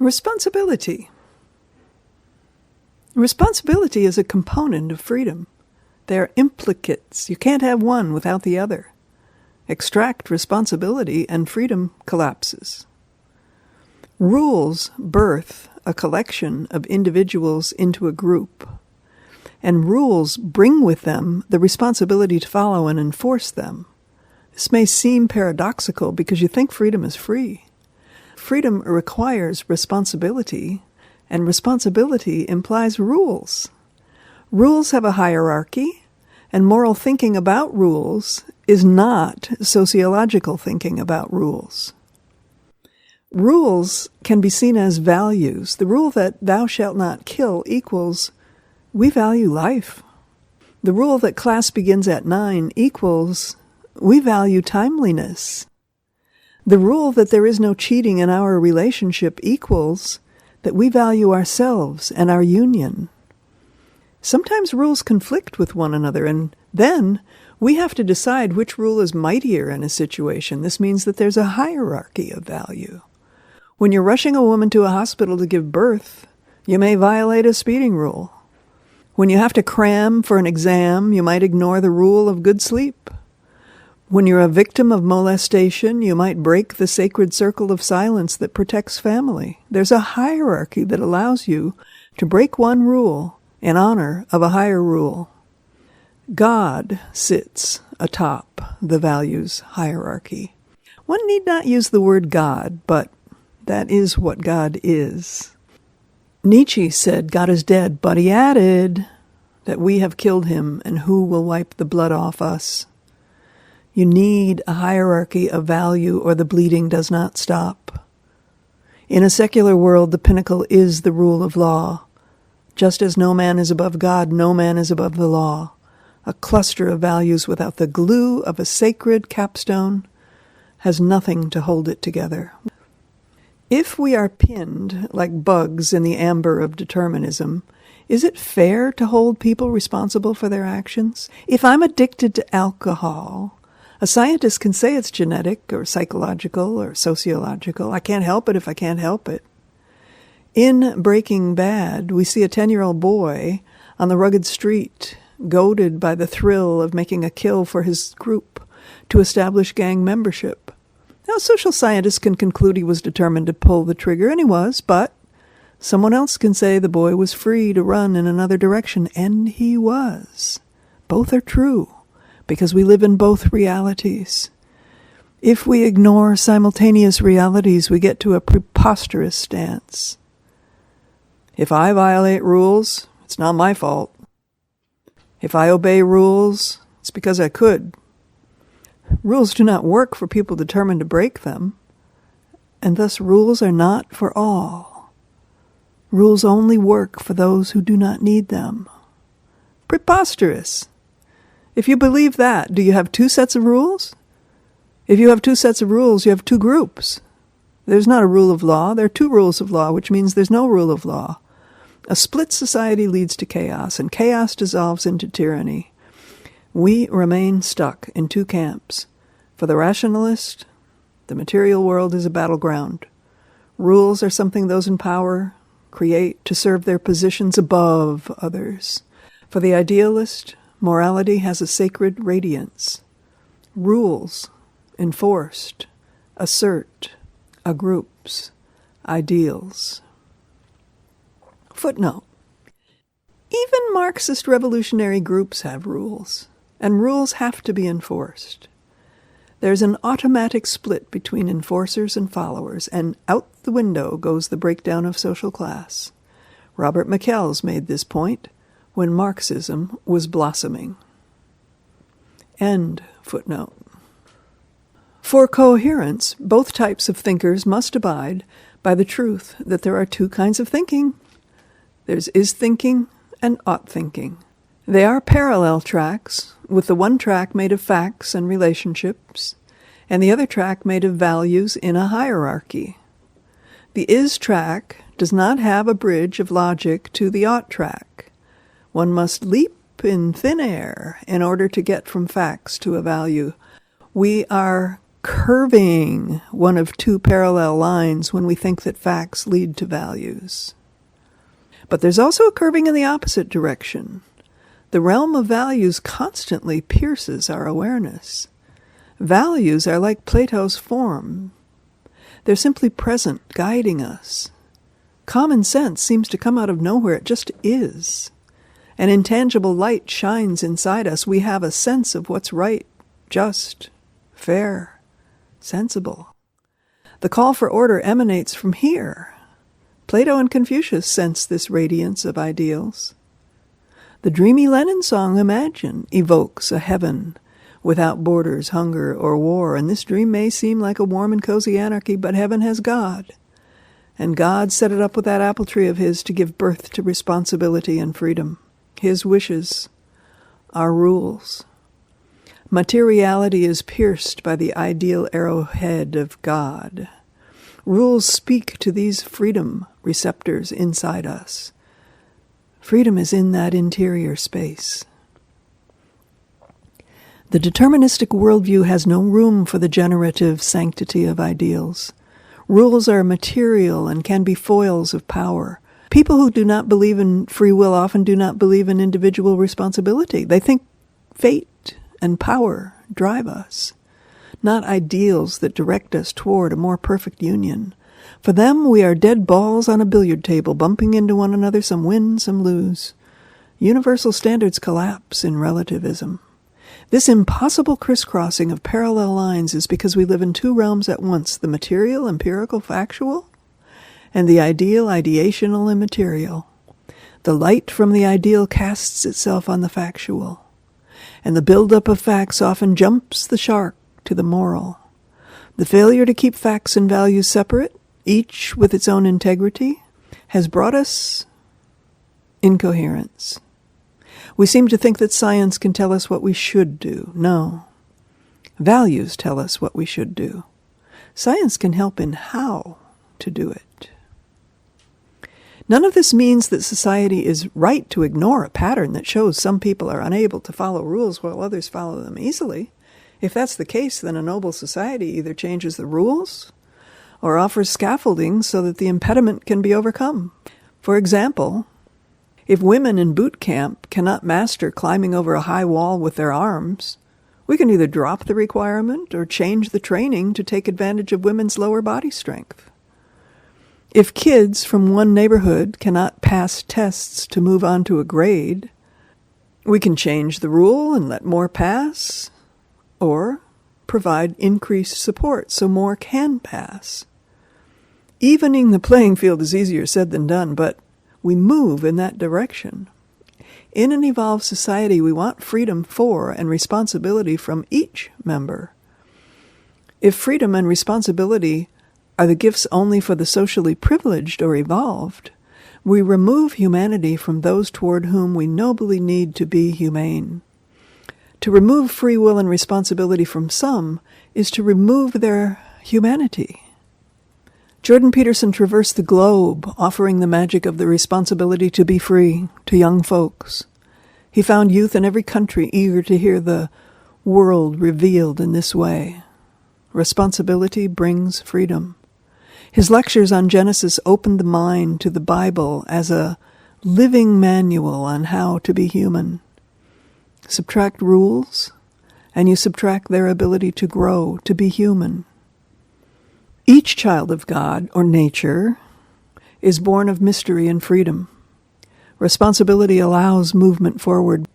Responsibility. Responsibility is a component of freedom. They are implicates. You can't have one without the other. Extract responsibility and freedom collapses. Rules birth a collection of individuals into a group, and rules bring with them the responsibility to follow and enforce them. This may seem paradoxical because you think freedom is free. Freedom requires responsibility, and responsibility implies rules. Rules have a hierarchy, and moral thinking about rules is not sociological thinking about rules. Rules can be seen as values. The rule that thou shalt not kill equals we value life. The rule that class begins at 9 equals we value timeliness. The rule that there is no cheating in our relationship equals that we value ourselves and our union. Sometimes rules conflict with one another, and then we have to decide which rule is mightier in a situation. This means that there's a hierarchy of value. When you're rushing a woman to a hospital to give birth, you may violate a speeding rule. When you have to cram for an exam, you might ignore the rule of good sleep. When you're a victim of molestation, you might break the sacred circle of silence that protects family. There's a hierarchy that allows you to break one rule in honor of a higher rule. God sits atop the values hierarchy. One need not use the word God, but that is what God is. Nietzsche said God is dead, but he added that we have killed him, and who will wipe the blood off us? You need a hierarchy of value, or the bleeding does not stop. In a secular world, the pinnacle is the rule of law. Just as no man is above God, no man is above the law. A cluster of values without the glue of a sacred capstone has nothing to hold it together. If we are pinned like bugs in the amber of determinism, is it fair to hold people responsible for their actions? If I'm addicted to alcohol, a scientist can say it's genetic or psychological or sociological. I can't help it if I can't help it. In Breaking Bad, we see a 10-year-old boy on the rugged street, goaded by the thrill of making a kill for his group to establish gang membership. Now, social scientists can conclude he was determined to pull the trigger, and he was, but someone else can say the boy was free to run in another direction, and he was. Both are true, because we live in both realities. If we ignore simultaneous realities, we get to a preposterous stance. If I violate rules, it's not my fault. If I obey rules, it's because I could. Rules do not work for people determined to break them, and thus rules are not for all. Rules only work for those who do not need them. Preposterous! If you believe that, do you have two sets of rules? If you have two sets of rules, you have two groups. There's not a rule of law. There are two rules of law, which means there's no rule of law. A split society leads to chaos, and chaos dissolves into tyranny. We remain stuck in two camps. For the rationalist, the material world is a battleground. Rules are something those in power create to serve their positions above others. For the idealist, morality has a sacred radiance. Rules, enforced, assert a group's ideals. Footnote. Even Marxist revolutionary groups have rules, and rules have to be enforced. There's an automatic split between enforcers and followers, and out the window goes the breakdown of social class. Robert McKell's made this point when Marxism was blossoming. End footnote. For coherence, both types of thinkers must abide by the truth that there are two kinds of thinking. There's is thinking and ought thinking. They are parallel tracks, with the one track made of facts and relationships, and the other track made of values in a hierarchy. The is track does not have a bridge of logic to the ought track. One must leap in thin air in order to get from facts to a value. We are curving one of two parallel lines when we think that facts lead to values. But there's also a curving in the opposite direction. The realm of values constantly pierces our awareness. Values are like Plato's form. They're simply present, guiding us. Common sense seems to come out of nowhere. It just is. An intangible light shines inside us. We have a sense of what's right, just, fair, sensible. The call for order emanates from here. Plato and Confucius sense this radiance of ideals. The dreamy Lenin song, Imagine, evokes a heaven without borders, hunger, or war, and this dream may seem like a warm and cozy anarchy, but heaven has God. And God set it up with that apple tree of his to give birth to responsibility and freedom. His wishes are rules. Materiality is pierced by the ideal arrowhead of God. Rules speak to these freedom receptors inside us. Freedom is in that interior space. The deterministic worldview has no room for the generative sanctity of ideals. Rules are material and can be foils of power. People who do not believe in free will often do not believe in individual responsibility. They think fate and power drive us, not ideals that direct us toward a more perfect union. For them, we are dead balls on a billiard table, bumping into one another, some win, some lose. Universal standards collapse in relativism. This impossible crisscrossing of parallel lines is because we live in two realms at once, the material, empirical, factual, and the ideal, ideational, immaterial. The light from the ideal casts itself on the factual, and the buildup of facts often jumps the shark to the moral. The failure to keep facts and values separate, each with its own integrity, has brought us incoherence. We seem to think that science can tell us what we should do. No. Values tell us what we should do. Science can help in how to do it. None of this means that society is right to ignore a pattern that shows some people are unable to follow rules while others follow them easily. If that's the case, then a noble society either changes the rules or offers scaffolding so that the impediment can be overcome. For example, if women in boot camp cannot master climbing over a high wall with their arms, we can either drop the requirement or change the training to take advantage of women's lower body strength. If kids from one neighborhood cannot pass tests to move on to a grade, we can change the rule and let more pass, or provide increased support so more can pass. Evening the playing field is easier said than done, but we move in that direction. In an evolved society, we want freedom for and responsibility from each member. If freedom and responsibility are the gifts only for the socially privileged or evolved, we remove humanity from those toward whom we nobly need to be humane. To remove free will and responsibility from some is to remove their humanity. Jordan Peterson traversed the globe, offering the magic of the responsibility to be free to young folks. He found youth in every country eager to hear the world revealed in this way. Responsibility brings freedom. His lectures on Genesis opened the mind to the Bible as a living manual on how to be human. Subtract rules, and you subtract their ability to grow, to be human. Each child of God, or nature, is born of mystery and freedom. Responsibility allows movement forward.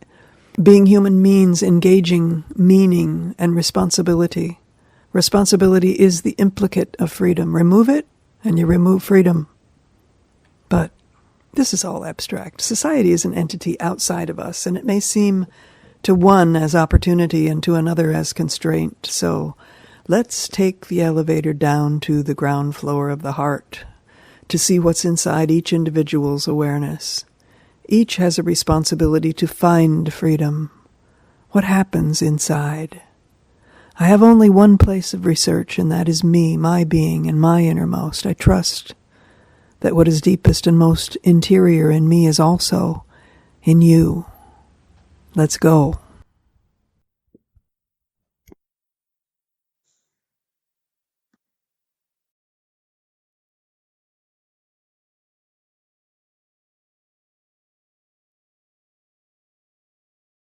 Being human means engaging meaning and responsibility. Responsibility is the implicate of freedom. Remove it, and you remove freedom. But this is all abstract. Society is an entity outside of us, and it may seem to one as opportunity and to another as constraint. So let's take the elevator down to the ground floor of the heart to see what's inside each individual's awareness. Each has a responsibility to find freedom. What happens inside? I have only one place of research, and that is me, my being, and my innermost. I trust that what is deepest and most interior in me is also in you. Let's go.